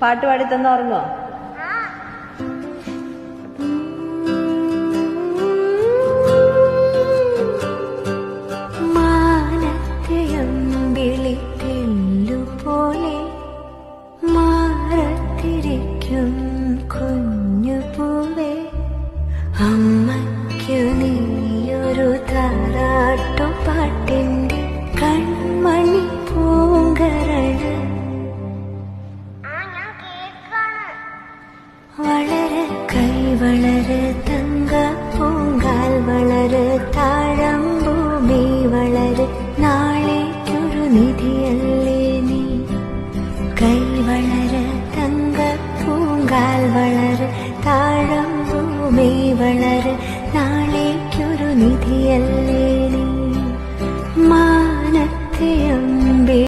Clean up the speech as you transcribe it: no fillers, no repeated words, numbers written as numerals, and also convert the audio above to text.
പാട്ട് പാടി തന്ന ഉറങ്ങോ? പോലെ മാറത്തിരിക്കും കുഞ്ഞുപൂവേ, അമ്മയ്ക്കു നീയൊരു താരാട്ടുപാട്ടിന്റെ കൺമണി പൂങ്കരള്. വളര് കൈ വളര് തങ്ക പൂങ്കാൽ വളര് താഴമ്പൂമി വളര്, നാളേക്കൊരു നിധിയല്ലേ നീ. കൈ വളര് തങ്ക പൂങ്കാൽ വളര് താഴമ്പൂമി വളര്, നാളേക്കൊരു നിധിയല്ലേ